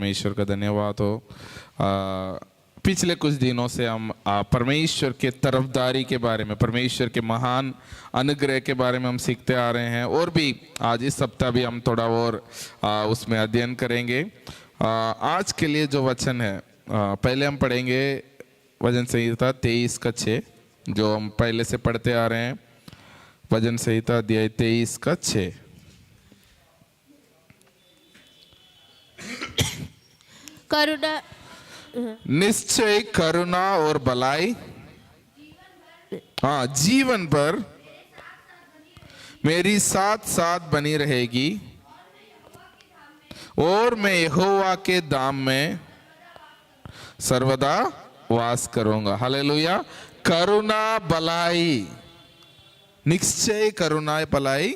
परमेश्वर का धन्यवाद हो। पिछले कुछ दिनों से हम परमेश्वर के तरफदारी के बारे में, परमेश्वर के महान अनुग्रह के बारे में हम सीखते आ रहे हैं, और भी आज इस सप्ताह भी हम थोड़ा और उसमें अध्ययन करेंगे। आज के लिए जो वचन है, पहले हम पढ़ेंगे वचन संहिता 23:6, जो हम पहले से पढ़ते आ रहे हैं। वचन संहिता अध्याय 23:6। करुणा निश्चय करुणा और भलाई जीवन भर मेरी साथ साथ बनी रहेगी, और मैं यहोवा के धाम में सर्वदा वास करूंगा। हालेलुया। करुणा भलाई, निश्चय करुणा भलाई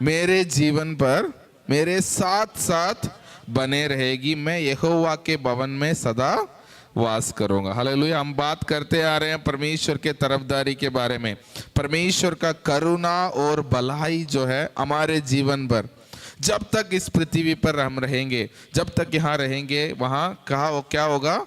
मेरे जीवन पर मेरे साथ साथ बने रहेगी, मैं यहोवा के भवन में सदा वास करूंगा। हालेलुया। हम बात करते आ रहे हैं परमेश्वर के तरफदारी के बारे में। परमेश्वर का करुणा और भलाई जो है हमारे जीवन भर, जब तक इस पृथ्वी पर हम रहेंगे, जब तक यहाँ रहेंगे, वहाँ क्या होगा?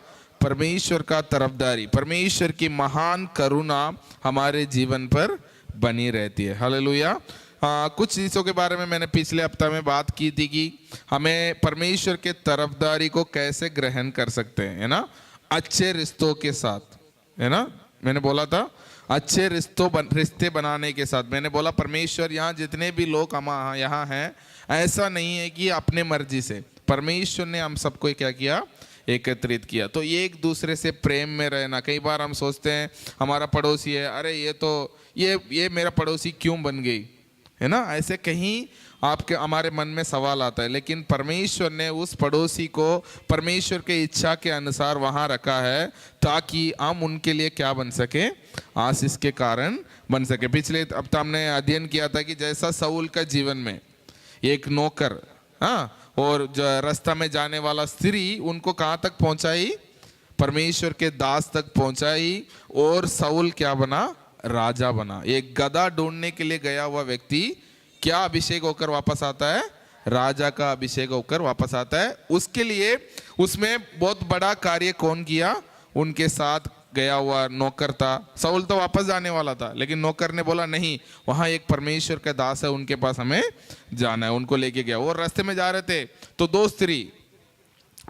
परमेश्वर का तरफदारी, परमेश्वर की महान करुणा हमारे जीवन पर बनी रहती है। हालेलुया। कुछ चीज़ों के बारे में मैंने पिछले हफ्ता में बात की थी कि हमें परमेश्वर के तरफदारी को कैसे ग्रहण कर सकते हैं, है ना? अच्छे रिश्तों के साथ, है ना? मैंने बोला था अच्छे रिश्ते बनाने के साथ। मैंने बोला परमेश्वर, यहाँ जितने भी लोग हम यहाँ हैं, ऐसा नहीं है कि अपने मर्जी से, परमेश्वर ने हम सबको क्या किया? एकत्रित किया। तो ये एक दूसरे से प्रेम में रहना। कई बार हम सोचते हैं हमारा पड़ोसी है, अरे ये तो ये मेरा पड़ोसी क्यों बन गई, है ना? ऐसे कहीं हमारे मन में सवाल आता है, लेकिन परमेश्वर ने उस पड़ोसी को परमेश्वर के इच्छा के अनुसार वहाँ रखा है, ताकि हम उनके लिए क्या बन सके? आशीष के कारण बन सके। पिछले हफ्ता हमने अध्ययन किया था कि जैसा शाऊल का जीवन में एक नौकर, और जो रास्ता में जाने वाला स्त्री उनको कहाँ तक पहुँचाई? परमेश्वर के दास तक पहुँचाई, और शाऊल क्या बना? राजा बना। एक गधा ढूंढने के लिए गया हुआ व्यक्ति क्या अभिषेक होकर वापस आता है? राजा का अभिषेक होकर वापस आता है। उसके लिए उसमें बहुत बड़ा कार्य कौन किया? उनके साथ गया हुआ नौकर था। शाऊल तो वापस जाने वाला था, लेकिन नौकर ने बोला नहीं, वहां एक परमेश्वर का दास है, उनके पास हमें जाना है। उनको लेके गया। वो रास्ते में जा रहे थे तो दो स्त्री,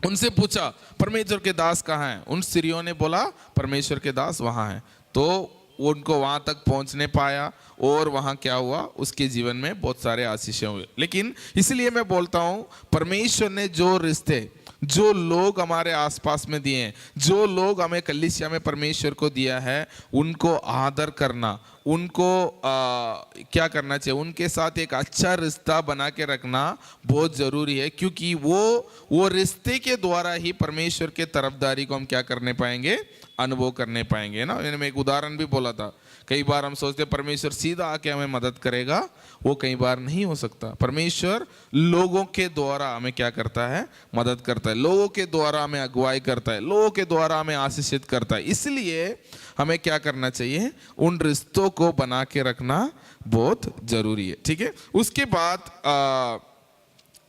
उनसे पूछा परमेश्वर के दास कहाँ हैं? उन स्त्रियों ने बोला परमेश्वर के दास वहां हैं। तो उनको वहां तक पहुंचने पाया, और वहां क्या हुआ? उसके जीवन में बहुत सारे आशीषें हुए। लेकिन इसलिए मैं बोलता हूं, परमेश्वर ने जो रिश्ते, जो लोग हमारे आसपास में दिए हैं, जो लोग हमें कलीसिया में परमेश्वर को दिया है, उनको आदर करना, उनको क्या करना चाहिए? उनके साथ एक अच्छा रिश्ता बना के रखना बहुत ज़रूरी है, क्योंकि वो रिश्ते के द्वारा ही परमेश्वर के तरफदारी को हम क्या करने पाएंगे? अनुभव करने पाएंगे ना। मैंने एक उदाहरण भी बोला था, कई बार हम सोचते हैं परमेश्वर सीधा आके हमें मदद करेगा, वो कई बार नहीं हो सकता। परमेश्वर लोगों के द्वारा हमें क्या करता है? मदद करता है। लोगों के द्वारा हमें अगुवाई करता है, लोगों के द्वारा हमें आशीषित करता है। इसलिए हमें क्या करना चाहिए? उन रिश्तों को बना के रखना बहुत जरूरी है। ठीक है। उसके बाद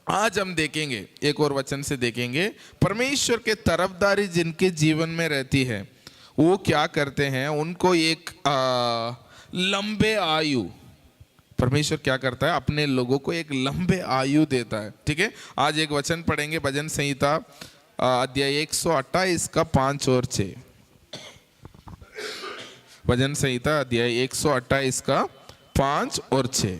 आज हम देखेंगे, एक और वचन से देखेंगे, परमेश्वर के तरफदारी जिनके जीवन में रहती है वो क्या करते हैं? उनको एक लंबे आयु, परमेश्वर क्या करता है? अपने लोगों को एक लंबे आयु देता है। ठीक है। आज एक वचन पढ़ेंगे, भजन संहिता अध्याय 128 का 5 और 6। भजन संहिता अध्याय 128 का 5 और 6।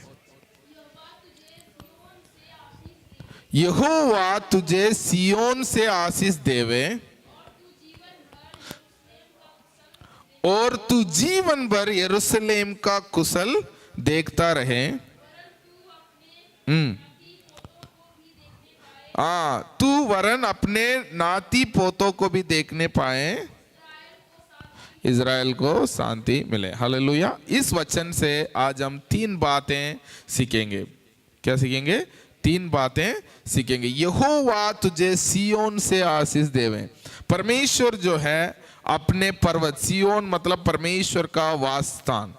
यहोवा तुझे सियोन से आशीष देवे, और तू जीवन भर यरूशलेम का कुशल देखता रहे। तू वरन अपने नाती पोतों को भी देखने पाए, इज़राइल को शांति मिले। हालेलुया। इस वचन से आज हम 3 बातें सीखेंगे। क्या सीखेंगे? 3 बातें सीखेंगे। यहोवा तुझे सियोन से आशीष देवे। परमेश्वर जो है अपने पर्वत, सियोन मतलब परमेश्वर का वास स्थान।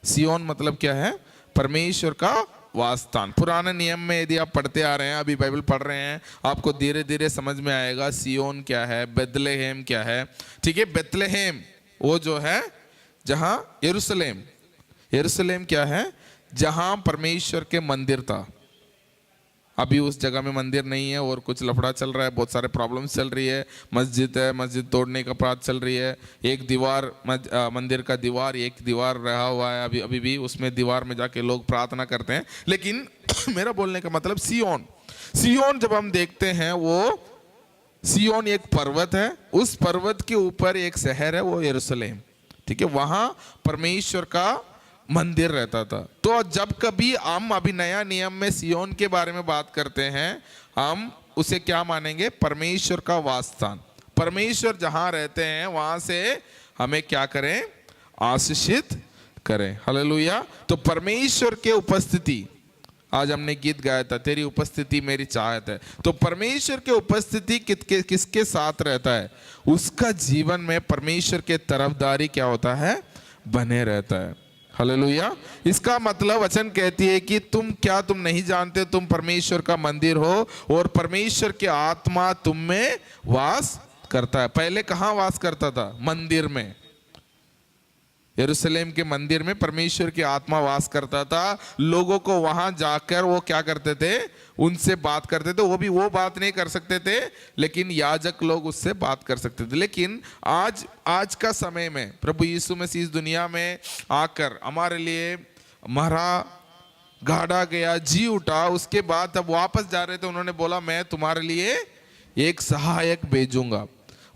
सियोन मतलब क्या है? परमेश्वर का वासस्थान। पुराने नियम में यदि आप पढ़ते आ रहे हैं, अभी बाइबल पढ़ रहे हैं, आपको धीरे धीरे समझ में आएगा सियोन क्या है, बेथलेहेम क्या है। ठीक है, बेथलेहेम वो जो है जहां यरूशलेम, यरूशलेम क्या है, जहां परमेश्वर के मंदिर था। अभी उस जगह में मंदिर नहीं है और कुछ लफड़ा चल रहा है, बहुत सारे प्रॉब्लम्स चल रही है, मस्जिद है, मस्जिद तोड़ने का बात चल रही है। एक दीवार मंदिर का दीवार, एक दीवार रहा हुआ है अभी अभी भी, उसमें दीवार में जाके लोग प्रार्थना करते हैं। लेकिन मेरा बोलने का मतलब सियोन, सियोन जब हम देखते हैं, वो सियोन एक पर्वत है, उस पर्वत के ऊपर एक शहर है, वो यरूशलेम। ठीक है, वहां परमेश्वर का मंदिर रहता था। तो जब कभी हम अभी नया नियम में सियोन के बारे में बात करते हैं, हम उसे क्या मानेंगे, परमेश्वर का वासस्थान। परमेश्वर जहां रहते हैं वहां से हमें क्या करें, आशीषित करें। हालेलुया। तो परमेश्वर के उपस्थिति, आज हमने गीत गाया था, तेरी उपस्थिति मेरी चाहत है। तो परमेश्वर के उपस्थिति किसके साथ रहता है, उसका जीवन में परमेश्वर के तरफदारी क्या होता है, बने रहता है। हालेलुया। इसका मतलब वचन कहती है कि तुम नहीं जानते तुम परमेश्वर का मंदिर हो और परमेश्वर की आत्मा तुम में वास करता है। पहले कहाँ वास करता था, मंदिर में, यरूशलेम के मंदिर में परमेश्वर की आत्मा वास करता था। लोगों को वहां जाकर वो क्या करते थे, उनसे बात करते थे। वो बात नहीं कर सकते थे, लेकिन याजक लोग उससे बात कर सकते थे। लेकिन आज का समय में प्रभु यीशु मसीह इस दुनिया में आकर हमारे लिए मरा, गाड़ा गया, जी उठा, उसके बाद अब वापस जा रहे थे, उन्होंने बोला मैं तुम्हारे लिए एक सहायक भेजूंगा।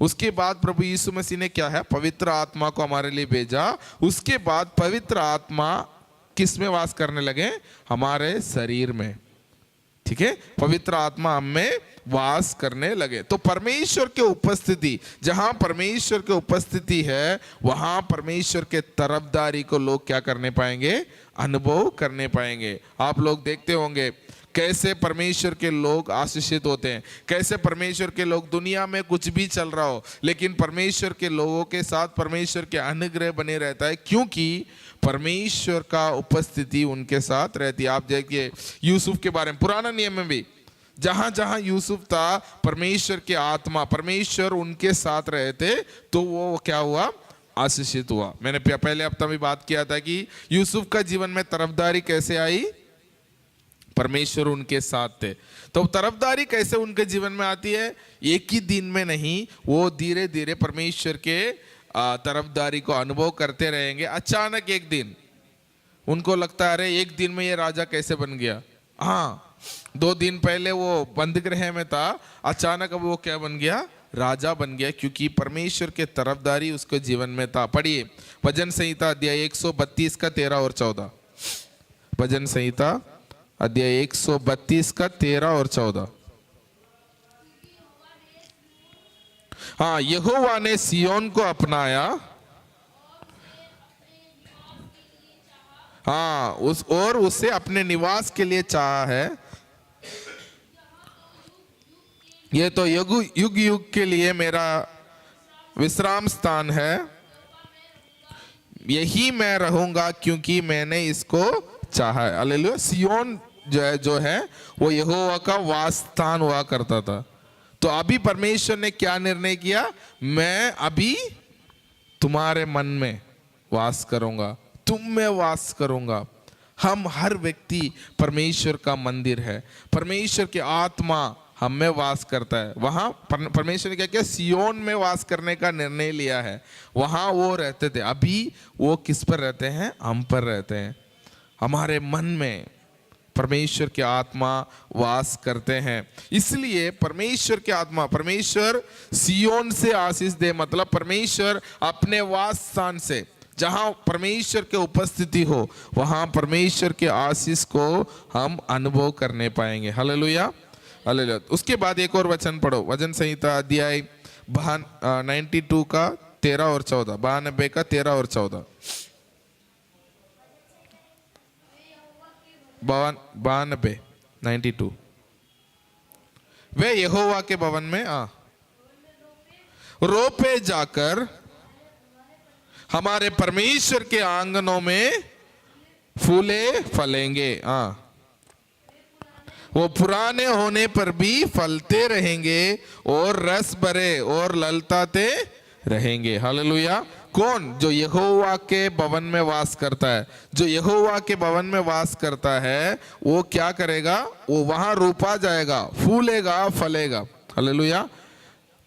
उसके बाद प्रभु यीशु मसीह ने क्या है, पवित्र आत्मा को हमारे लिए भेजा। उसके बाद पवित्र आत्मा किस में वास करने लगे, हमारे शरीर में। ठीक है, पवित्र आत्मा हम में वास करने लगे। तो परमेश्वर के उपस्थिति, जहां परमेश्वर की उपस्थिति है, वहां परमेश्वर के तरफदारी को लोग क्या करने पाएंगे, अनुभव करने पाएंगे। आप लोग देखते होंगे कैसे परमेश्वर के लोग आशीषित होते हैं, कैसे परमेश्वर के लोग, दुनिया में कुछ भी चल रहा हो लेकिन परमेश्वर के लोगों के साथ परमेश्वर के अनुग्रह बने रहता है, क्योंकि परमेश्वर का उपस्थिति उनके साथ रहती है। आप देखिए यूसुफ के बारे में, पुराना नियम में भी जहां जहां यूसुफ था, परमेश्वर की आत्मा, परमेश्वर उनके साथ रहे थे, तो वो क्या हुआ, आशीषित हुआ। मैंने पहले हफ्ता में बात किया था कि यूसुफ का जीवन में तरफदारी कैसे आई, परमेश्वर उनके साथ थे। तो तरफदारी कैसे उनके जीवन में आती है, एक ही दिन में नहीं, वो धीरे धीरे परमेश्वर के तरफदारी को अनुभव करते रहेंगे। अचानक एक दिन उनको लगता है, अरे एक दिन में ये राजा कैसे बन गया। हाँ, 2 दिन पहले वो बंद गृह में था, अचानक अब वो क्या बन गया, राजा बन गया, क्योंकि परमेश्वर के तरफदारी उसके जीवन में था। पढ़िए भजन संहिता अध्याय 132 का 13 और 14। भजन संहिता अध्याय 132 का 13 और 14। हाँ, यहोवा ने सियोन को अपनाया, हाँ और उसे अपने निवास के लिए चाहा है। ये तो युग युग के लिए मेरा विश्राम स्थान है, यही मैं रहूंगा क्योंकि मैंने इसको चाहा है। हालेलुया। सियोन जो है वो यहोवा का वास स्थान हुआ करता था। तो अभी परमेश्वर ने क्या निर्णय किया, मैं अभी तुम्हारे मन में वास करूंगा, तुम में वास करूंगा। हम हर व्यक्ति परमेश्वर का मंदिर है, परमेश्वर की आत्मा हम में वास करता है। वहां परमेश्वर ने क्या किया, सियोन में वास करने का निर्णय लिया है। वहां वो रहते थे, अभी वो किस पर रहते हैं, हम पर रहते हैं। हमारे मन में परमेश्वर की आत्मा वास करते हैं। इसलिए परमेश्वर की आत्मा, परमेश्वर सियोन से आशीष दे, मतलब परमेश्वर अपने वास स्थान से, जहां परमेश्वर के उपस्थिति हो, वहां परमेश्वर के आशीष को हम अनुभव करने पाएंगे। Hallelujah, hallelujah. उसके बाद एक और वचन पढ़ो, भजन संहिता अध्याय 92 का 13 और 14, 92 का 13 और 14। 92 वे यहोवा के भवन में रोपे जाकर हमारे परमेश्वर के आंगनों में फूले फलेंगे। वो पुराने होने पर भी फलते रहेंगे और रस भरे और ललताते रहेंगे। हालेलुया। कौन? जो यहोवा के भवन में वास करता है। जो यहोवा के भवन में वास करता है वो क्या करेगा? वो वहां रोपा जाएगा, फूलेगा, फलेगा। हालेलुया।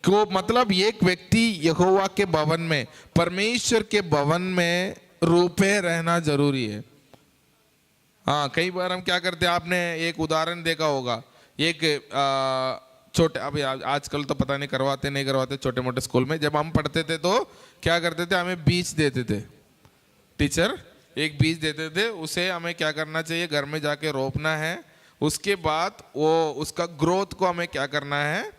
को मतलब एक व्यक्ति यहोवा के भवन में, परमेश्वर के भवन में रोपे रहना जरूरी है। हाँ, कई बार हम क्या करते हैं, आपने एक उदाहरण देखा होगा। एक छोटे, अभी आजकल तो पता नहीं करवाते नहीं करवाते, छोटे मोटे स्कूल में जब हम पढ़ते थे तो क्या करते थे, हमें बीज देते थे। टीचर एक बीज देते थे, उसे हमें क्या करना चाहिए, घर में जाके रोपना है। उसके बाद वो उसका ग्रोथ को हमें क्या करना है,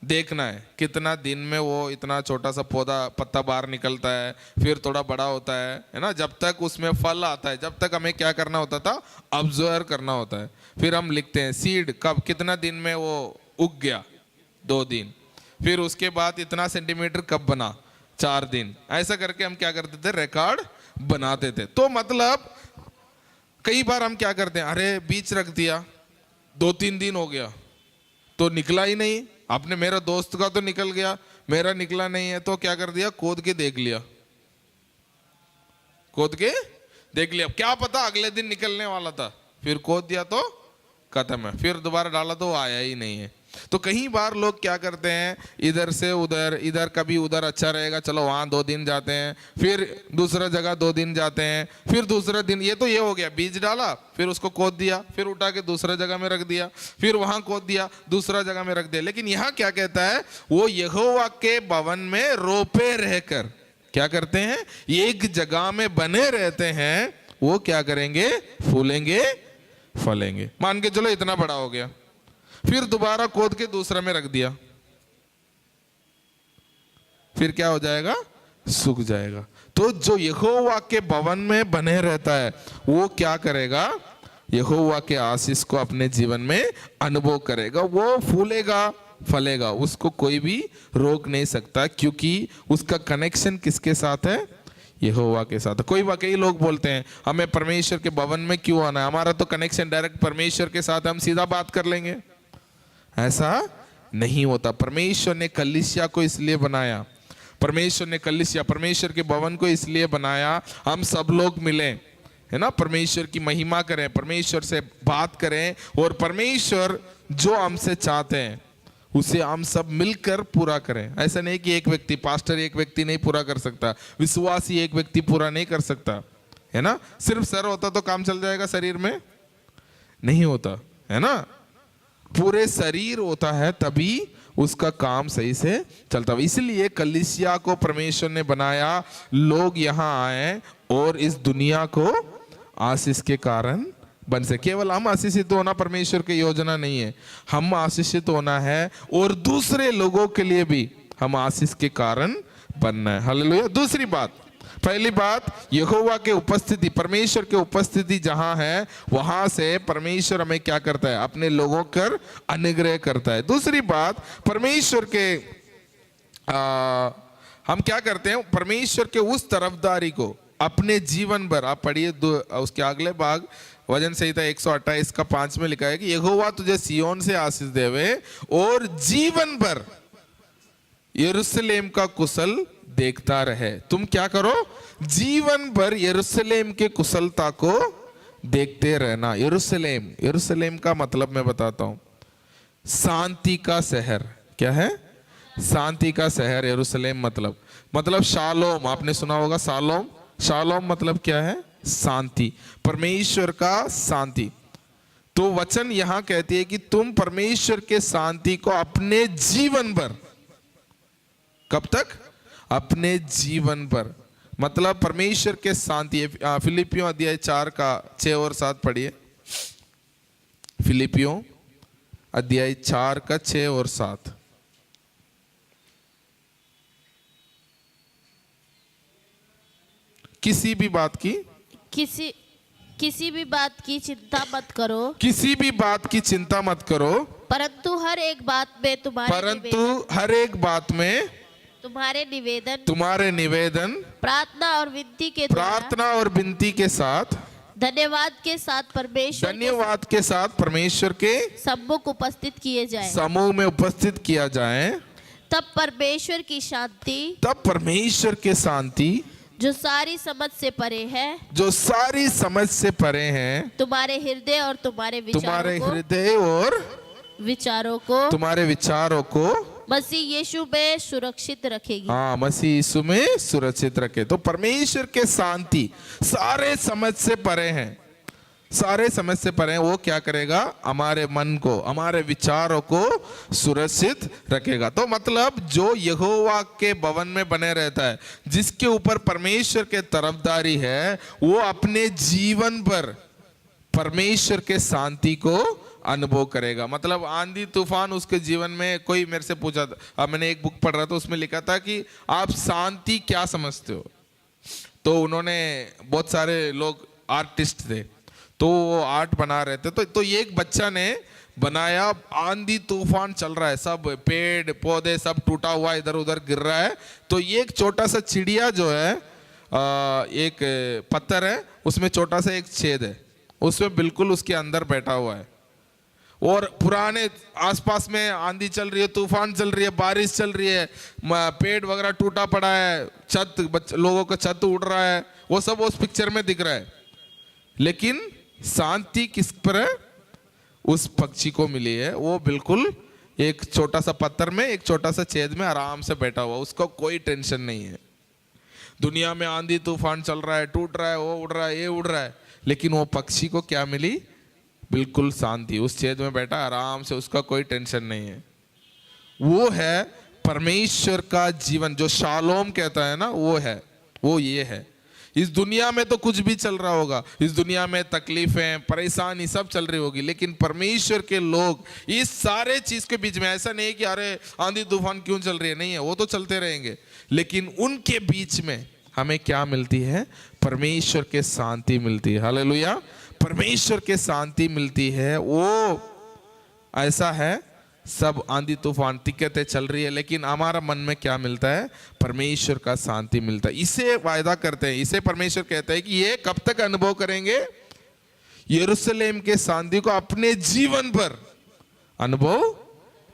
देखना है। कितना दिन में वो इतना छोटा सा पौधा पत्ता बाहर निकलता है, फिर थोड़ा बड़ा होता है ना, जब तक उसमें फल आता है, जब तक हमें क्या करना होता था, ऑब्जर्व करना होता है। फिर हम लिखते हैं सीड कब, कितना दिन में वो उग गया, 2 दिन। फिर उसके बाद इतना सेंटीमीटर कब बना, 4 दिन। ऐसा करके हम क्या करते थे, रिकॉर्ड बनाते थे। तो मतलब कई बार हम क्या करते हैं, अरे बीज रख दिया, 2-3 दिन हो गया तो निकला ही नहीं। आपने, मेरा दोस्त का तो निकल गया, मेरा निकला नहीं है, तो क्या कर दिया, खोद के देख लिया, खोद के देख लिया, क्या पता अगले दिन निकलने वाला था, फिर खोद दिया तो खत्म है, फिर दोबारा डाला तो वो आया ही नहीं है। तो कई बार लोग क्या करते हैं, इधर से उधर, इधर कभी उधर अच्छा रहेगा, चलो वहाँ 2 दिन जाते हैं, फिर दूसरा जगह 2 दिन जाते हैं, फिर दूसरा दिन, ये तो ये हो गया, बीज डाला, फिर उसको खोद दिया, फिर उठा के दूसरा जगह में रख दिया, फिर वहाँ खोद दिया, दूसरा जगह में रख दिया। लेकिन यहाँ क्या कहता है, वो यहोवा के भवन में रोपे रहकर क्या करते हैं, एक जगह में बने रहते हैं, वो क्या करेंगे, फूलेंगे, फलेंगे। मान के चलो इतना बड़ा हो गया, फिर दोबारा खोद के दूसरा में रख दिया, फिर क्या हो जाएगा, सूख जाएगा। तो जो यहोवा के भवन में बने रहता है वो क्या करेगा, यहोवा के आशीष को अपने जीवन में अनुभव करेगा, वो फूलेगा, फलेगा, उसको कोई भी रोक नहीं सकता, क्योंकि उसका कनेक्शन किसके साथ है, यहोवा के साथ। कई लोग बोलते हैं हमें परमेश्वर के भवन में क्यों आना है, हमारा तो कनेक्शन डायरेक्ट परमेश्वर के साथ, हम सीधा बात कर लेंगे। ऐसा नहीं होता। परमेश्वर ने कलीसिया को इसलिए बनाया, परमेश्वर ने कलीसिया, परमेश्वर के भवन को इसलिए बनाया, हम सब लोग मिले, है ना, परमेश्वर की महिमा करें, परमेश्वर से बात करें, और परमेश्वर जो हमसे चाहते हैं उसे हम सब मिलकर पूरा करें। ऐसा नहीं कि एक व्यक्ति, पास्टर एक व्यक्ति नहीं पूरा कर सकता, विश्वासी एक व्यक्ति पूरा नहीं कर सकता, है ना। सिर्फ सर होता तो काम चल जाएगा, शरीर में नहीं होता, है ना, पूरे शरीर होता है तभी उसका काम सही से चलता है। इसलिए कलीसिया को परमेश्वर ने बनाया, लोग यहाँ आए और इस दुनिया को आशीष के कारण बन सके। केवल हम आशीषित होना परमेश्वर की योजना नहीं है, हम आशीषित होना है और दूसरे लोगों के लिए भी हम आशीष के कारण बनना है। हालेलुया। दूसरी बात, पहली बात, यहोवा के उपस्थिति, परमेश्वर के उपस्थिति जहां है वहां से परमेश्वर हमें क्या करता है, अपने लोगों कर अनुग्रह करता है। दूसरी बात, परमेश्वर के हम क्या करते हैं, परमेश्वर के उस तरफदारी को अपने जीवन भर, आप पढ़िए उसके अगले भाग, वचन संहिता 128 का 5 में लिखा है कि यहोवा तुझे सिय्योन से आशीष देवे और जीवन भर यरूशलेम का कुशल देखता रहे। तुम क्या करो, जीवन भर यरूशलेम के कुशलता को देखते रहना। यरूशलेम, यरूशलेम का मतलब मैं बताता हूं, शांति का शहर। क्या है, शांति का शहर यरूशलेम। मतलब शालोम, आपने सुना होगा शालोम। शालोम मतलब क्या है, शांति, परमेश्वर का शांति। तो वचन यहां कहती है कि तुम परमेश्वर के शांति को अपने जीवन भर, कब तक, अपने जीवन भर, मतलब परमेश्वर के शांति। फिलिपियों अध्याय 4 का 6 और 7 पढ़िए। फिलिपियों अध्याय 4 का 6 और 7। किसी भी बात की चिंता मत करो, किसी भी बात की चिंता मत करो, परंतु हर एक बात में तुम्हारे निवेदन प्रार्थना और विनती के साथ धन्यवाद के साथ परमेश्वर के धन्यवाद के साथ परमेश्वर के सम्मुख उपस्थित किए जाए। समूह में उपस्थित किया जाए, तब परमेश्वर की शांति तब परमेश्वर के शांति जो सारी समझ से परे है, जो सारी समझ से परे हैं, तुम्हारे हृदय और तुम्हारे तुम्हारे विचारों हृदय और को विचारों को तुम्हारे विचारों को मसीह यीशु में सुरक्षित रखेगी। हाँ मसीह यीशु में सुरक्षित रखे। तो परमेश्वर के शांति सारे समझ से परे हैं, सारे समझ से परे हैं। वो क्या करेगा? हमारे मन को, हमारे विचारों को सुरक्षित रखेगा। तो मतलब जो यहोवा के भवन में बने रहता है, जिसके ऊपर परमेश्वर के तरफदारी है, वो अपने जीवन पर परमेश्वर के शांति को अनुभव करेगा। मतलब आंधी तूफान उसके जीवन में, कोई मेरे से पूछा था, मैंने एक बुक पढ़ रहा था, उसमें लिखा था कि आप शांति क्या समझते हो। तो उन्होंने, बहुत सारे लोग आर्टिस्ट थे, तो वो आर्ट बना रहे थे। तो एक बच्चा ने बनाया, आंधी तूफान चल रहा है, सब पेड़ पौधे सब टूटा हुआ इधर उधर गिर रहा है, तो एक छोटा सा चिड़िया जो है, एक पत्थर है, उसमें छोटा सा एक छेद है, उसमें बिल्कुल उसके अंदर बैठा हुआ है। और पुराने आसपास में आंधी चल रही है, तूफान चल रही है, बारिश चल रही है, पेड़ वगैरह टूटा पड़ा है, लोगों का छत उड़ रहा है, वो सब उस पिक्चर में दिख रहा है। लेकिन शांति किस पर है? उस पक्षी को मिली है। वो बिल्कुल एक छोटा सा पत्थर में, एक छोटा सा छेद में आराम से बैठा हुआ, उसको कोई टेंशन नहीं है। दुनिया में आंधी तूफान चल रहा है, टूट रहा है, वो उड़ रहा है, ये उड़ रहा है, लेकिन वो पक्षी को क्या मिली? बिल्कुल शांति। उस छेद में बैठा आराम से, उसका कोई टेंशन नहीं है। वो है परमेश्वर का जीवन, जो शालोम कहता है ना, वो है, वो ये है। इस दुनिया में तो कुछ भी चल रहा होगा, इस दुनिया में तकलीफें, परेशानी सब चल रही होगी, लेकिन परमेश्वर के लोग इस सारे चीज के बीच में, ऐसा नहीं है कि अरे आंधी तूफान क्यों चल रही है, नहीं है, वो तो चलते रहेंगे, लेकिन उनके बीच में हमें क्या मिलती है? परमेश्वर के शांति मिलती है। हालेलुया। परमेश्वर के शांति मिलती है। वो ऐसा है, सब आंधी तूफान दिक्कतें चल रही है, लेकिन हमारा मन में क्या मिलता है? परमेश्वर का शांति मिलता है। इसे वायदा करते हैं, इसे परमेश्वर कहता है कि ये कब तक अनुभव करेंगे? यरूशलेम के शांति को अपने जीवन पर अनुभव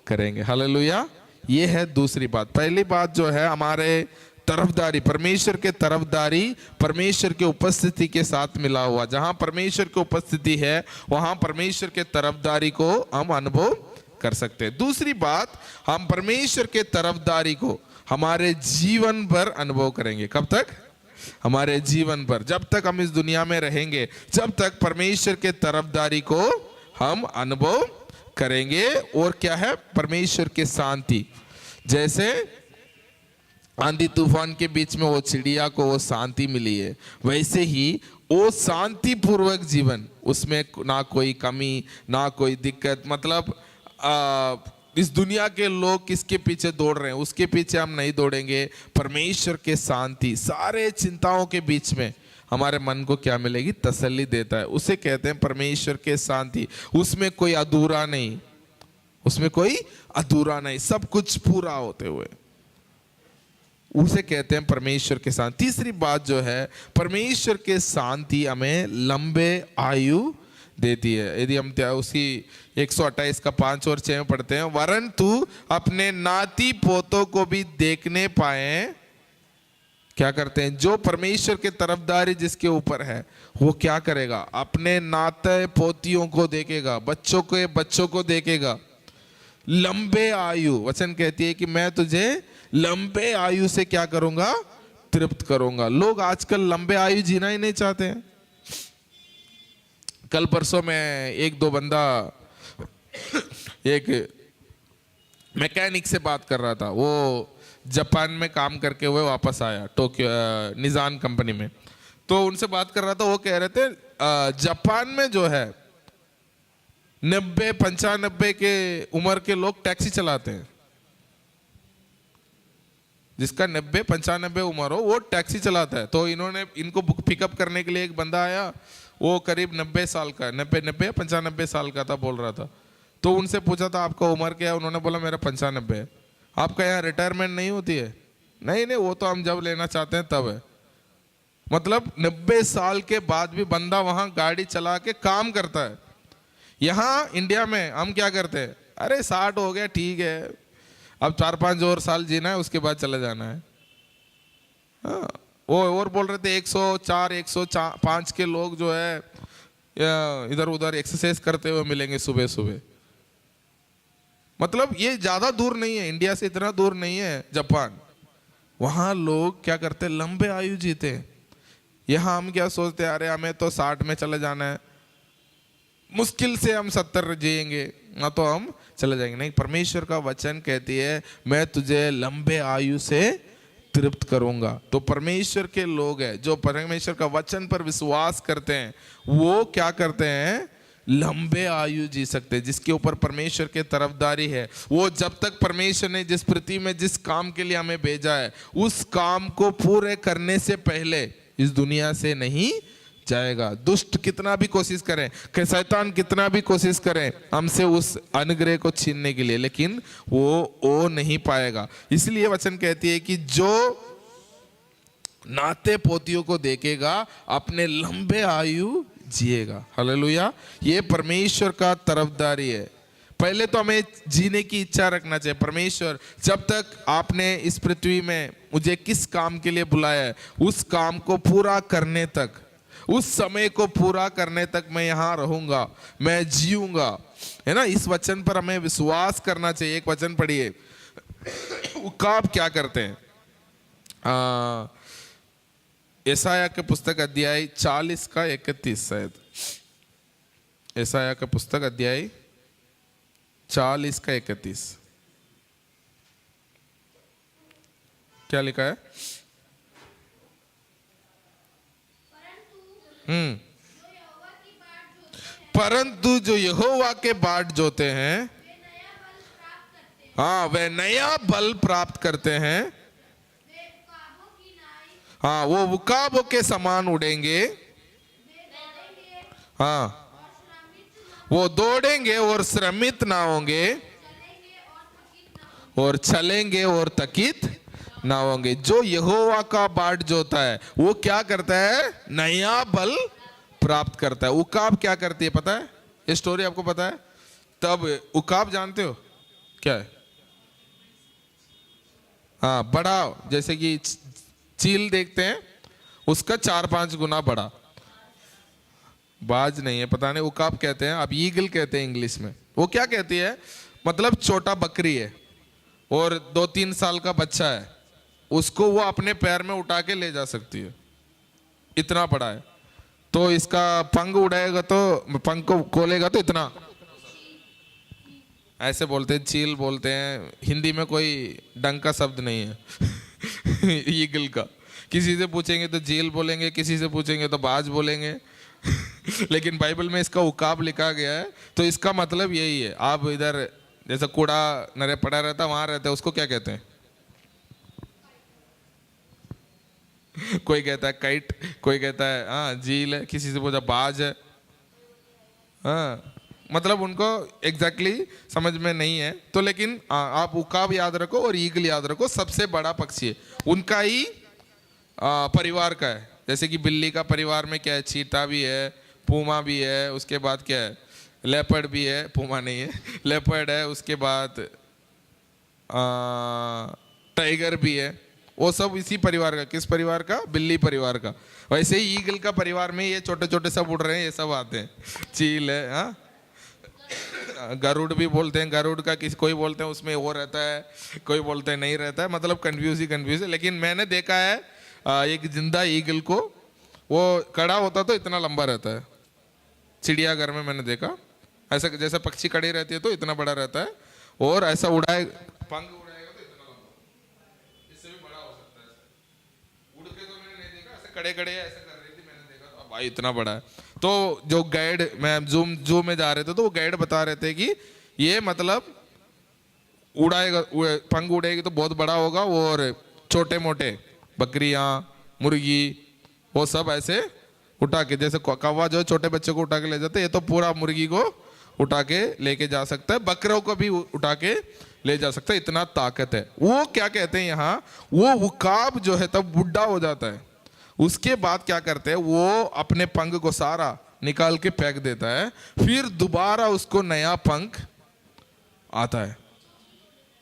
करेंगे। हालेलुया। ये है दूसरी बात। पहली बात जो है, हमारे तरफदारी, परमेश्वर के तरफदारी, परमेश्वर के उपस्थिति के साथ मिला हुआ। जहां परमेश्वर की उपस्थिति है, वहां परमेश्वर के तरफदारी को हम अनुभव कर सकते हैं। दूसरी बात, हम परमेश्वर के तरफदारी को हमारे जीवन पर अनुभव करेंगे। कब तक? हमारे जीवन पर। जब तक हम इस दुनिया में रहेंगे, जब तक परमेश्वर के तरफदारी को हम अनुभव करेंगे। और क्या है? परमेश्वर के शांति। जैसे आंधी तूफान के बीच में वो चिड़िया को वो शांति मिली है, वैसे ही वो शांतिपूर्वक जीवन, उसमें ना कोई कमी, ना कोई दिक्कत। मतलब इस दुनिया के लोग किसके पीछे दौड़ रहे हैं, उसके पीछे हम नहीं दौड़ेंगे। परमेश्वर के शांति सारे चिंताओं के बीच में हमारे मन को क्या मिलेगी? तसल्ली देता है। उसे कहते हैं परमेश्वर के शांति। उसमें कोई अधूरा नहीं, उसमें कोई अधूरा नहीं, सब कुछ पूरा होते हुए, उसे कहते हैं परमेश्वर के शांति। तीसरी बात जो है, परमेश्वर के शांति हमें लंबे आयु देती है। यदि हम उसी 128 का 5 और 6 में पढ़ते हैं, वरन तू अपने नाती पोतों को भी देखने पाए। क्या करते हैं? जो परमेश्वर के तरफदारी जिसके ऊपर है, वो क्या करेगा? अपने नाते पोतियों को देखेगा, बच्चों को देखेगा। लंबे आयु, वचन कहती है कि मैं तुझे लंबे आयु से क्या करूंगा? तृप्त करूंगा। लोग आजकल लंबे आयु जीना ही नहीं चाहते हैं। कल परसों में एक दो बंदा, एक मैकेनिक से बात कर रहा था, वो जापान में काम करके हुए वापस आया, टोक्यो निजान कंपनी में। तो उनसे बात कर रहा था, वो कह रहे थे जापान में जो है 90-95 के उम्र के लोग टैक्सी चलाते हैं। जिसका 90-95 उम्र हो वो टैक्सी चलाता है। तो इनको पिकअप करने के लिए एक बंदा आया, वो करीब 90 साल का, 90-95 साल का था, बोल रहा था। तो उनसे पूछा था आपका उम्र क्या है? उन्होंने बोला मेरा 95 है। आपका यहाँ रिटायरमेंट नहीं होती है? नहीं, वो तो हम जब लेना चाहते हैं तब है। मतलब 90 साल के बाद भी बंदा वहां गाड़ी चला के काम करता है। यहाँ इंडिया में हम क्या करते हैं, अरे 60 हो गया ठीक है, अब 4-5 और साल जीना है, उसके बाद चले जाना है। हाँ, वो और बोल रहे थे 104 105 के लोग जो है इधर उधर एक्सरसाइज करते हुए मिलेंगे सुबह सुबह। मतलब ये ज्यादा दूर नहीं है, इंडिया से इतना दूर नहीं है जापान। वहां लोग क्या करते हैं, लंबे आयु जीते हैं। यहाँ हम क्या सोचते हैं, अरे हमें तो 60 में चले जाना है, मुश्किल से हम 70 जिएंगे ना तो हम चले जाएंगे। नहीं, परमेश्वर का वचन कहती है मैं तुझे लंबे आयु से तृप्त करूंगा। तो परमेश्वर के लोग हैं जो परमेश्वर का वचन पर विश्वास करते हैं, वो क्या करते हैं, लंबे आयु जी सकते हैं। जिसके ऊपर परमेश्वर के तरफदारी है, वो जब तक परमेश्वर ने जिस पृथ्वी में जिस काम के लिए हमें भेजा है, उस काम को पूरे करने से पहले इस दुनिया से नहीं जाएगा। दुष्ट कितना भी कोशिश करें, शैतान कितना भी कोशिश करें हमसे उस अनुग्रह को छीनने के लिए, लेकिन वो नहीं पाएगा। इसलिए वचन कहती है कि जो नाते पोतियों को देखेगा अपने लंबे आयु जिएगा। हालेलुया, ये परमेश्वर का तरफदारी है। पहले तो हमें जीने की इच्छा रखना चाहिए। परमेश्वर, जब तक आपने इस पृथ्वी में मुझे किस काम के लिए बुलाया है, उस काम को पूरा करने तक, उस समय को पूरा करने तक मैं यहाँ रहूंगा, मैं जीऊंगा, है ना। इस वचन पर हमें विश्वास करना चाहिए। एक वचन पढ़िए, उकाब क्या करते हैं, यशायाह के पुस्तक अध्याय 40 का 31, शायद यशायाह के पुस्तक अध्याय 40 का 31 क्या लिखा है? परंतु जो यहोवा के बाट जोते हैं, हाँ, वे नया बल प्राप्त करते हैं। हाँ, वो उकाबों के समान उड़ेंगे। हाँ, वो दौड़ेंगे और श्रमित ना होंगे, और चलेंगे और थकित ना होंगे। जो यहोवा का बाट जोता है वो क्या करता है, नया बल प्राप्त करता है। उकाब क्या करती है पता है? ये स्टोरी आपको पता है? तब उकाब जानते हो क्या है? हाँ, बड़ा, जैसे कि चील देखते हैं उसका 4-5 गुना बड़ा। बाज नहीं है, पता नहीं, उकाब कहते हैं, अब ईगल कहते हैं इंग्लिश में। वो क्या कहती है, मतलब छोटा बकरी है और 2-3 साल का बच्चा है, उसको वो अपने पैर में उठा के ले जा सकती है, इतना बड़ा है। तो इसका पंख उड़ाएगा तो, पंख को खोलेगा तो इतना, ऐसे बोलते हैं, चील बोलते हैं। हिंदी में कोई डंग का शब्द नहीं है ईगल का। किसी से पूछेंगे तो झील बोलेंगे, किसी से पूछेंगे तो बाज बोलेंगे लेकिन बाइबल में इसका उकाब लिखा गया है, तो इसका मतलब यही है। आप इधर जैसे कूड़ा नरे पड़ा रहता वहां रहता है, उसको क्या कहते हैं? कोई कहता है काइट, कोई कहता है हाँ झील है, किसी से पूछा बाज है। हाँ, मतलब उनको एग्जैक्टली समझ में नहीं है तो, लेकिन आप उकाब याद रखो और ईगल याद रखो, सबसे बड़ा पक्षी है, उनका ही परिवार का है। जैसे कि बिल्ली का परिवार में क्या है, चीता भी है, पूमा भी है, उसके बाद क्या है, लेपर्ड भी है, पूमा नहीं है, लेपर्ड है, उसके बाद टाइगर भी है। वो सब इसी परिवार का, किस परिवार का? बिल्ली परिवार का। वैसे ही ईगल का परिवार में ये छोटे छोटे सब उड़ रहे हैं, ये सब आते हैं। चील है, हाँ, गरुड़ भी बोलते हैं, गरुड़ का किसी कोई बोलते हैं उसमें वो रहता है, कोई बोलते हैं नहीं रहता है, मतलब कंफ्यूज है। लेकिन मैंने देखा है एक जिंदा ईगल को, वो खड़ा होता तो इतना लंबा रहता है, चिड़ियाघर में मैंने देखा। ऐसा जैसे पक्षी खड़ी रहती है तो इतना बड़ा रहता है, और ऐसा उड़ाए, पंख उड़ाएगा तो इतना लंबा, इससे भी बड़ा हो सकता है। उड़ के तो मैंने नहीं देखा, ऐसे खड़े खड़े ऐसे कर रही थी, मैंने देखा भाई इतना बड़ा है। तो जो गाइड, मैं जू में जा रहे थे तो वो गाइड बता रहे थे कि ये मतलब उड़ाएगा, पंख उड़ेगी तो बहुत बड़ा होगा, और छोटे मोटे बकरियां, मुर्गी, वो सब ऐसे उठा के, जैसे कौवा जो छोटे बच्चे को उठा के ले जाते हैं, ये तो पूरा मुर्गी को उठा के लेके जा सकता है, बकरों को भी उठा के ले जा सकता है, इतना ताकत है। वो क्या कहते हैं यहाँ, वो उकाब जो है तब बुढ़ा हो जाता है, उसके बाद क्या करते हैं, वो अपने पंख को सारा निकाल के फेंक देता है, फिर दोबारा उसको नया पंख आता है।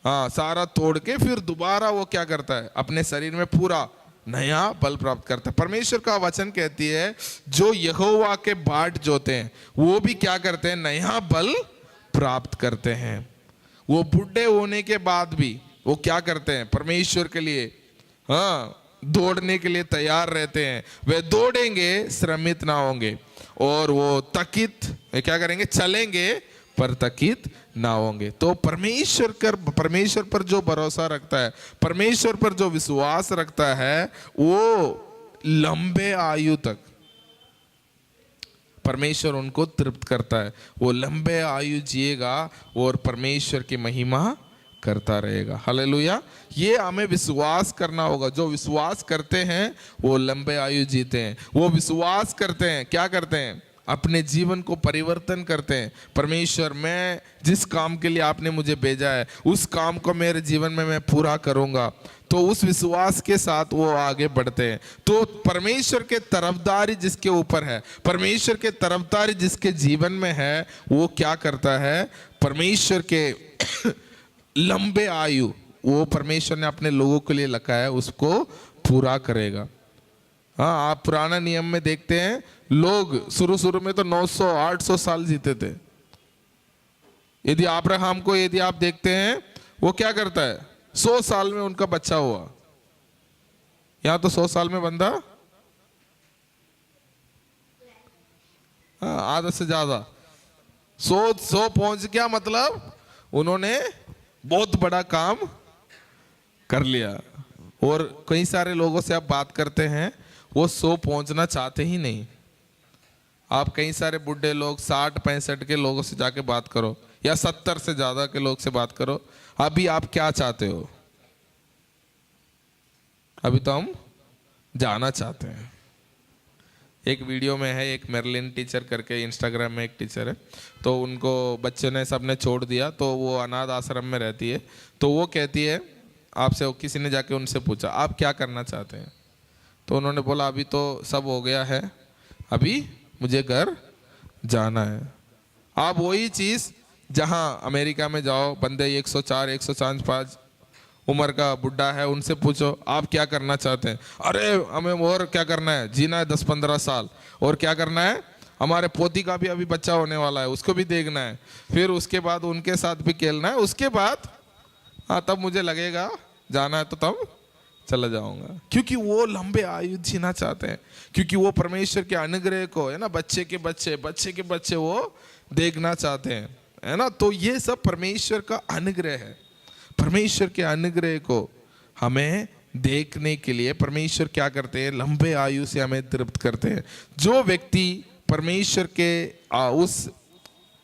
हाँ, सारा तोड़ के फिर दोबारा वो क्या करता है, अपने शरीर में पूरा नया बल प्राप्त करता है। परमेश्वर का वचन कहती है जो यहोवा के बाट जोते हैं वो भी क्या करते हैं, नया बल प्राप्त करते हैं। वो बुढ़े होने के बाद भी वो क्या करते हैं, परमेश्वर के लिए हाँ दौड़ने के लिए तैयार रहते हैं। वे दौड़ेंगे, श्रमित ना होंगे, और वो तकित क्या करेंगे, चलेंगे पर तकित ना होंगे। तो परमेश्वर पर जो भरोसा रखता है, परमेश्वर पर जो विश्वास रखता है, वो लंबे आयु तक परमेश्वर उनको तृप्त करता है। वो लंबे आयु जिएगा और परमेश्वर की महिमा करता रहेगा। हालेलुया। ये हमें विश्वास करना होगा। जो विश्वास करते हैं वो लंबे आयु जीते हैं। वो विश्वास करते हैं, क्या करते हैं, अपने जीवन को परिवर्तन करते हैं। परमेश्वर, मैं जिस काम के लिए आपने मुझे भेजा है उस काम को मेरे जीवन में मैं पूरा करूंगा। तो उस विश्वास के साथ वो आगे बढ़ते हैं। तो परमेश्वर के तरफदारी जिसके ऊपर है, परमेश्वर के तरफदारी जिसके जीवन में है, वो क्या करता है, परमेश्वर के लंबे आयु वो परमेश्वर ने अपने लोगों के लिए रखा है, उसको पूरा करेगा। हाँ, आप पुराना नियम में देखते हैं, लोग शुरू में तो 900-800 साल जीते थे। यदि अब्राहम को यदि आप देखते हैं, वो क्या करता है, 100 साल में उनका बच्चा हुआ। यहां तो 100 साल में बंदा, आधा से ज्यादा 100 पहुंच गया, मतलब उन्होंने बहुत बड़ा काम कर लिया। और कई सारे लोगों से आप बात करते हैं, वो 100 पहुंचना चाहते ही नहीं। आप कई सारे बुढ़े लोग 60-65 के लोगों से जाके बात करो, या 70 से ज्यादा के लोग से बात करो, अभी आप क्या चाहते हो, अभी तो हम जाना चाहते हैं। एक वीडियो में है, एक मेरलिन टीचर करके इंस्टाग्राम में एक टीचर है, तो उनको बच्चे ने सबने छोड़ दिया, तो वो अनाथ आश्रम में रहती है। तो वो कहती है, आपसे किसी ने जाके उनसे पूछा आप क्या करना चाहते हैं, तो उन्होंने बोला अभी तो सब हो गया है, अभी मुझे घर जाना है। आप वही चीज़ जहाँ अमेरिका में जाओ, बंदे 104-105 उम्र का बुढ़ा है, उनसे पूछो आप क्या करना चाहते हैं, अरे हमें और क्या करना है, जीना है 10-15 साल, और क्या करना है, हमारे पोती का भी अभी बच्चा होने वाला है, उसको भी देखना है, फिर उसके बाद उनके साथ भी खेलना है, उसके बाद हाँ तब मुझे लगेगा जाना है, तो तब चला जाऊंगा। क्योंकि वो लंबे आयु जीना चाहते हैं, क्योंकि वो परमेश्वर के अनुग्रह को, है ना, बच्चे के बच्चे वो देखना चाहते हैं, है ना। तो ये सब परमेश्वर का अनुग्रह है। परमेश्वर के अनुग्रह को हमें देखने के लिए परमेश्वर क्या करते हैं, लंबे आयु से हमें तृप्त करते हैं। जो व्यक्ति परमेश्वर के उस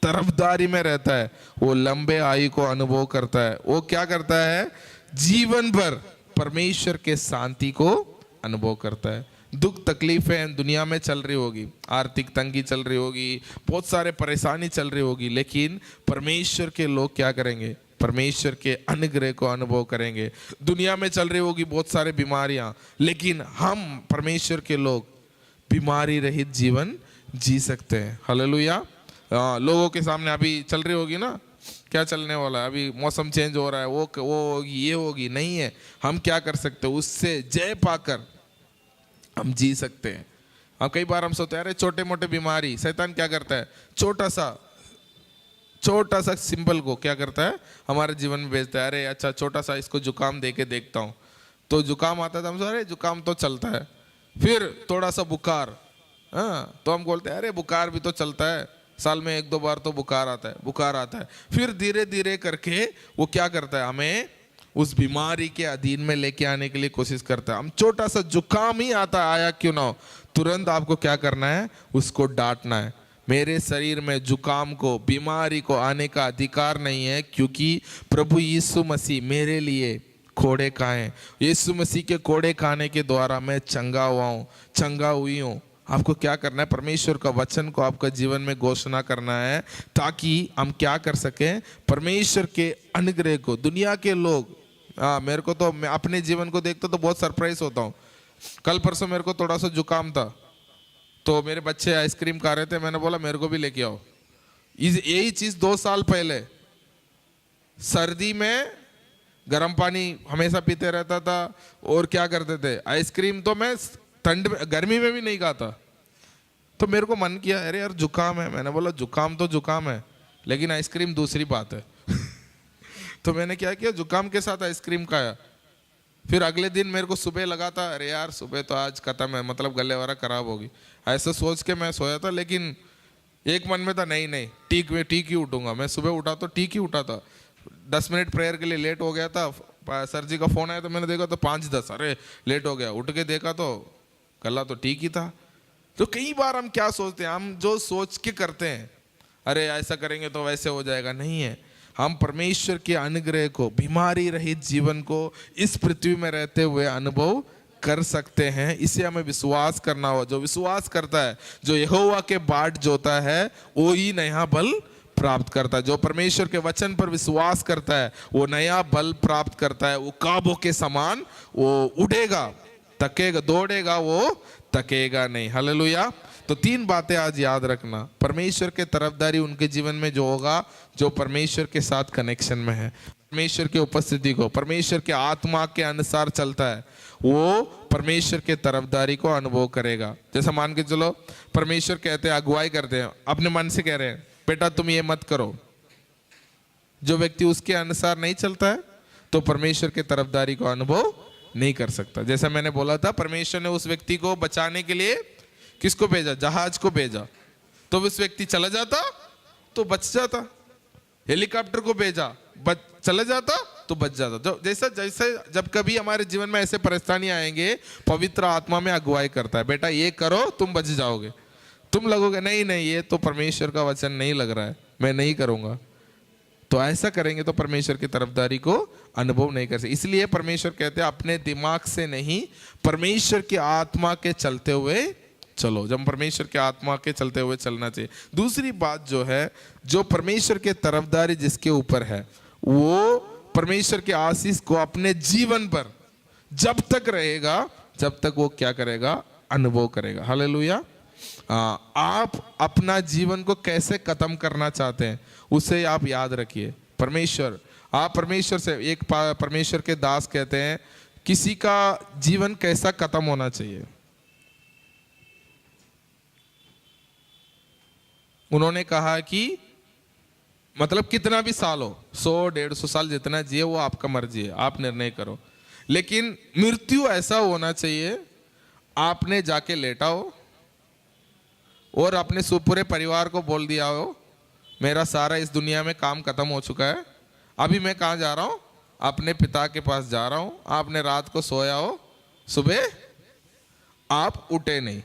तरफदारी में रहता है, वो लंबे आयु को अनुभव करता है। वो क्या करता है, जीवन भर परमेश्वर के शांति को अनुभव करता है। दुख तकलीफें दुनिया में चल रही होगी, आर्थिक तंगी चल रही होगी, बहुत सारे परेशानी चल रही होगी, लेकिन परमेश्वर के लोग क्या करेंगे, परमेश्वर के अनुग्रह को अनुभव करेंगे। दुनिया में चल रही होगी बहुत सारे बीमारियां, लेकिन हम परमेश्वर के लोग बीमारी रहित जीवन जी सकते हैं। हालेलुया। लोगों के सामने अभी चल रही होगी ना, क्या चलने वाला है, अभी मौसम चेंज हो रहा है, वो होगी, ये होगी, नहीं है, हम क्या कर सकते हैं, उससे जय पाकर हम जी सकते हैं। अब कई बार हम सोचते हैं अरे छोटे मोटे बीमारी, शैतान क्या करता है, छोटा सा सिंबल को क्या करता है, हमारे जीवन में भेजता है। अरे अच्छा छोटा सा इसको जुकाम दे के देखता हूँ, तो जुकाम आता है तो हम सोचते अरे जुकाम तो चलता है। फिर थोड़ा सा बुखार, हाँ, तो हम बोलते हैं अरे बुखार भी तो चलता है, साल में 1-2 बार तो बुखार आता है। फिर धीरे धीरे करके वो क्या करता है, हमें उस बीमारी के अधीन में लेके आने के लिए कोशिश करता है। हम छोटा सा जुकाम ही आया क्यों ना हो, तुरंत आपको क्या करना है, उसको डांटना है। मेरे शरीर में जुकाम को, बीमारी को आने का अधिकार नहीं है, क्योंकि प्रभु यीशु मसीह मेरे लिए कोड़े खाए, यीशु मसीह के कोड़े खाने के द्वारा मैं चंगा हुई हूँ। आपको क्या करना है, परमेश्वर का वचन को आपका जीवन में घोषणा करना है, ताकि हम क्या कर सकें, परमेश्वर के अनुग्रह को। दुनिया के लोग, मेरे को तो, मैं अपने जीवन को देखता तो बहुत सरप्राइज होता हूँ। कल परसों मेरे को थोड़ा सा जुकाम था, तो मेरे बच्चे आइसक्रीम खा रहे थे, मैंने बोला मेरे को भी लेके आओ। यही चीज 2 साल पहले सर्दी में गर्म पानी हमेशा पीते रहता था, और क्या करते थे, आइसक्रीम तो मैं ठंड में गर्मी में भी नहीं खाता। तो मेरे को मन किया, अरे यार जुकाम है, मैंने बोला जुकाम तो जुकाम है, लेकिन आइसक्रीम दूसरी बात है। तो मैंने क्या किया, जुकाम के साथ आइसक्रीम खाया। फिर अगले दिन मेरे को सुबह लगा था, अरे यार सुबह तो आज खत्म है, मतलब गले वाला खराब होगी, ऐसा सोच के मैं सोया था। लेकिन एक मन में था, नहीं नहीं ठीक ही उठूंगा। मैं सुबह उठा तो ठीक ही उठा था। 10 मिनट प्रेयर के लिए लेट हो गया था, सर जी का फोन आया तो मैंने देखा तो 5:10, अरे लेट हो गया। उठ के देखा तो गला तो ठीक ही था। तो कई बार हम क्या सोचते हैं, हम जो सोच के करते हैं, अरे ऐसा करेंगे तो वैसे हो जाएगा, नहीं है। हम परमेश्वर के अनुग्रह को, बीमारी रहित जीवन को इस पृथ्वी में रहते हुए अनुभव कर सकते हैं। इसे हमें विश्वास करना होगा। जो विश्वास करता है, जो यहोवा के बाट जोता है, वो ही नया बल प्राप्त करता है। जो परमेश्वर के वचन पर विश्वास करता है, वो नया बल प्राप्त करता है। वो काबों के समान वो उड़ेगा, तकेगा, दौड़ेगा, वो तकेगा नहीं। हालेलुया। तो 3 बातें आज याद रखना। परमेश्वर के तरफदारी उनके जीवन में जो होगा, जो परमेश्वर के साथ कनेक्शन में है, परमेश्वर की उपस्थिति को, परमेश्वर के आत्मा के अनुसार चलता है, वो परमेश्वर के तरफदारी को अनुभव करेगा। जैसा मान के चलो, परमेश्वर कहते हैं, अगुवाई करते हैं, अपने मन से कह रहे हैं बेटा तुम ये मत करो। जो व्यक्ति उसके अनुसार नहीं चलता है, तो परमेश्वर के तरफदारी को अनुभव नहीं कर सकता। जैसा मैंने बोला था, परमेश्वर ने उस व्यक्ति को बचाने के लिए किसको भेजा, जहाज को भेजा, तो उस व्यक्ति चला जाता तो बच जाता। हेलीकॉप्टर को भेजा, चला जाता तो बच जाता। जो जैसा जैसे जब कभी हमारे जीवन में ऐसे परेशानी आएंगे, पवित्र आत्मा में अगुवाई करता है, बेटा ये करो तुम बच जाओगे। तुम लगोगे नहीं नहीं ये तो परमेश्वर का वचन नहीं लग रहा है, मैं नहीं करूंगा। तो ऐसा करेंगे तो परमेश्वर की तरफदारी को अनुभव नहीं कर सकते। इसलिए परमेश्वर कहते हैं अपने दिमाग से नहीं, परमेश्वर की आत्मा के चलते हुए चलो। जब परमेश्वर के आत्मा के चलते हुए चलना चाहिए। दूसरी बात जो है, जो परमेश्वर के तरफदारी जिसके ऊपर है, वो परमेश्वर के आशीष को अपने जीवन पर जब तक रहेगा, जब तक वो क्या करेगा, अनुभव करेगा। हालेलुया। आप अपना जीवन को कैसे खत्म करना चाहते हैं, उसे आप याद रखिए। परमेश्वर, आप परमेश्वर से, एक परमेश्वर के दास कहते हैं, किसी का जीवन कैसा खत्म होना चाहिए। उन्होंने कहा कि मतलब कितना भी साल हो, 100-150 साल जितना जिए वो आपका मर्जी है, आप निर्णय करो। लेकिन मृत्यु ऐसा होना चाहिए, आपने जाके लेटा हो और अपने पूरे परिवार को बोल दिया हो मेरा सारा इस दुनिया में काम खत्म हो चुका है, अभी मैं कहाँ जा रहा हूँ, अपने पिता के पास जा रहा हूँ। आपने रात को सोया हो, सुबह आप उठे नहीं।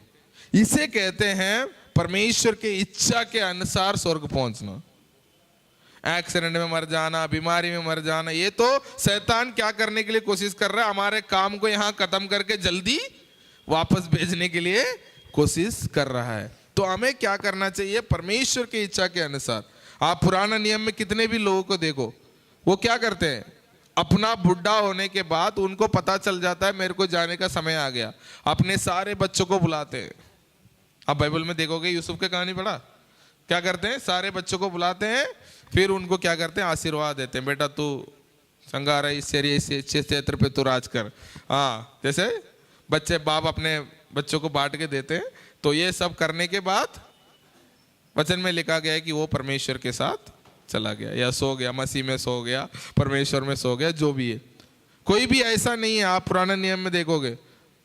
इसे कहते हैं परमेश्वर की इच्छा के अनुसार स्वर्ग पहुंचना। एक्सीडेंट में मर जाना, बीमारी में मर जाना, ये तो शैतान क्या करने के लिए कोशिश कर रहा है, हमारे काम को यहाँ खत्म करके जल्दी वापस भेजने के लिए कोशिश कर रहा है। तो हमें क्या करना चाहिए, परमेश्वर की इच्छा के अनुसार। आप पुराना नियम में कितने भी लोगों को देखो, वो क्या करते हैं, अपना बुढ़ा होने के बाद उनको पता चल जाता है मेरे को जाने का समय आ गया, अपने सारे बच्चों को बुलाते हैं। आप बाइबल में देखोगे, यूसुफ की कहानी पढ़ा, क्या करते हैं, सारे बच्चों को बुलाते हैं, फिर उनको क्या करते हैं, आशीर्वाद देते हैं, बेटा तू संगारा इस क्षेत्र पे तू राज कर। हाँ, जैसे बच्चे बाप अपने बच्चों को बांट के देते हैं। तो ये सब करने के बाद वचन में लिखा गया है कि वो परमेश्वर के साथ चला गया, या सो गया, मसीह में सो गया, परमेश्वर में सो गया, जो भी है। कोई भी ऐसा नहीं है, आप पुराने नियम में देखोगे,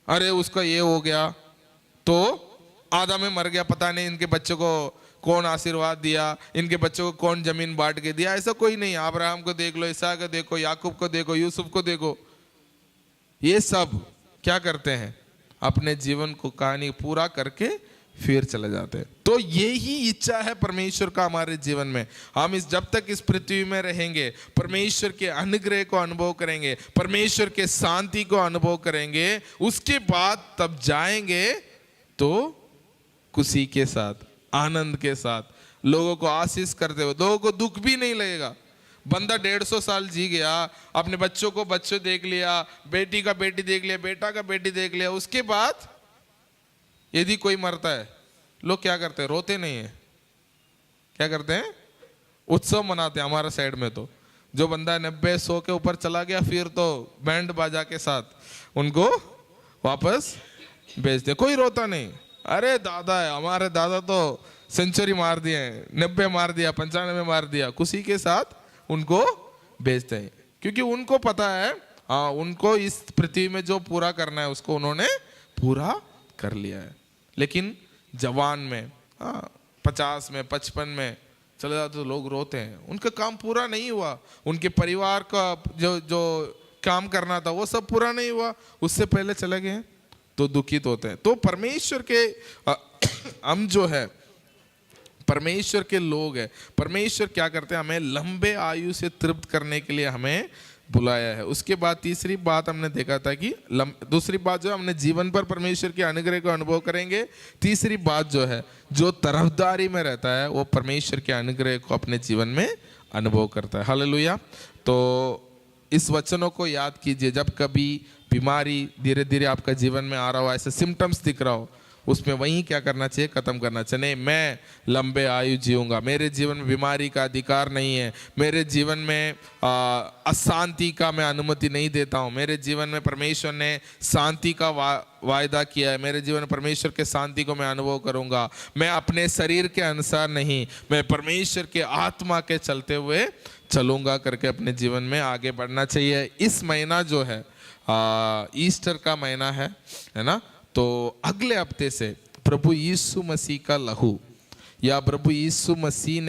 अरे उसका ये हो गया तो आधा में मर गया, पता नहीं इनके बच्चों को कौन आशीर्वाद दिया, इनके बच्चों को कौन जमीन बांट के दिया। ऐसा कोई नहीं। अब्राहम को देख लो, इसहाक को देखो, याकूब को देखो, यूसुफ को देखो, ये सब क्या करते हैं, अपने जीवन को कहानी पूरा करके फिर चले जाते हैं। तो यही इच्छा है परमेश्वर का हमारे जीवन में। हम जब तक इस पृथ्वी में रहेंगे, परमेश्वर के अनुग्रह को अनुभव करेंगे, परमेश्वर के शांति को अनुभव करेंगे, उसके बाद तब जाएंगे तो खुशी के साथ, आनंद के साथ, लोगों को आशीष करते हुए, लोगों को दुख भी नहीं लगेगा। बंदा 150 साल जी गया, अपने बच्चों को बच्चे देख लिया, बेटी का बेटी देख लिया, बेटा का बेटी देख लिया, उसके बाद यदि कोई मरता है, लोग क्या करते हैं? रोते नहीं है, क्या करते हैं? उत्सव मनाते हैं। हमारा साइड में तो जो बंदा 90-100 के ऊपर चला गया, फिर तो बैंड बाजा के साथ उनको वापस भेज दे, कोई रोता नहीं। अरे दादा है, हमारे दादा तो सेंचुरी मार दिए, 90 मार दिया, 95 मार दिया, खुशी के साथ उनको भेजते हैं, क्योंकि उनको पता है हाँ, उनको इस पृथ्वी में जो पूरा करना है उसको उन्होंने पूरा कर लिया है। लेकिन जवान में 50 में 55 में चले जाते तो लोग रोते हैं, उनका काम पूरा नहीं हुआ, उनके परिवार का जो काम करना था वो सब पूरा नहीं हुआ, उससे पहले चले गए तो दुखित होते हैं। तो परमेश्वर के हम जो है परमेश्वर के लोग हैं, परमेश्वर क्या करते हैं? हमें लंबे आयु से तृप्त करने के लिए हमें बुलाया है। उसके बाद तीसरी बात हमने देखा था कि दूसरी बात जो हमने जीवन पर परमेश्वर के अनुग्रह को अनुभव करेंगे। तीसरी बात जो है, जो तरफदारी में रहता है वो परमेश्वर के अनुग्रह को अपने जीवन में अनुभव करता है। हालेलुया। तो इस वचनों को याद कीजिए, जब कभी बीमारी धीरे धीरे आपका जीवन में आ रहा हो, ऐसे सिम्टम्स दिख रहा हो, उसमें वहीं क्या करना चाहिए? खत्म करना चाहिए। नहीं, मैं लंबे आयु जीऊंगा, मेरे जीवन में बीमारी का अधिकार नहीं है, मेरे जीवन में अशांति का मैं अनुमति नहीं देता हूँ, मेरे जीवन में परमेश्वर ने शांति का वायदा किया है, मेरे जीवन में परमेश्वर के शांति को मैं अनुभव करूँगा। मैं अपने शरीर के अनुसार नहीं, मैं परमेश्वर के आत्मा के चलते हुए चलूँगा करके अपने जीवन में आगे बढ़ना चाहिए। इस महीना जो है ईस्टर का महीना है ना, तो अगले हफ्ते से प्रभु यीशु मसीह का लहू या प्रभु यीशु मसीह ने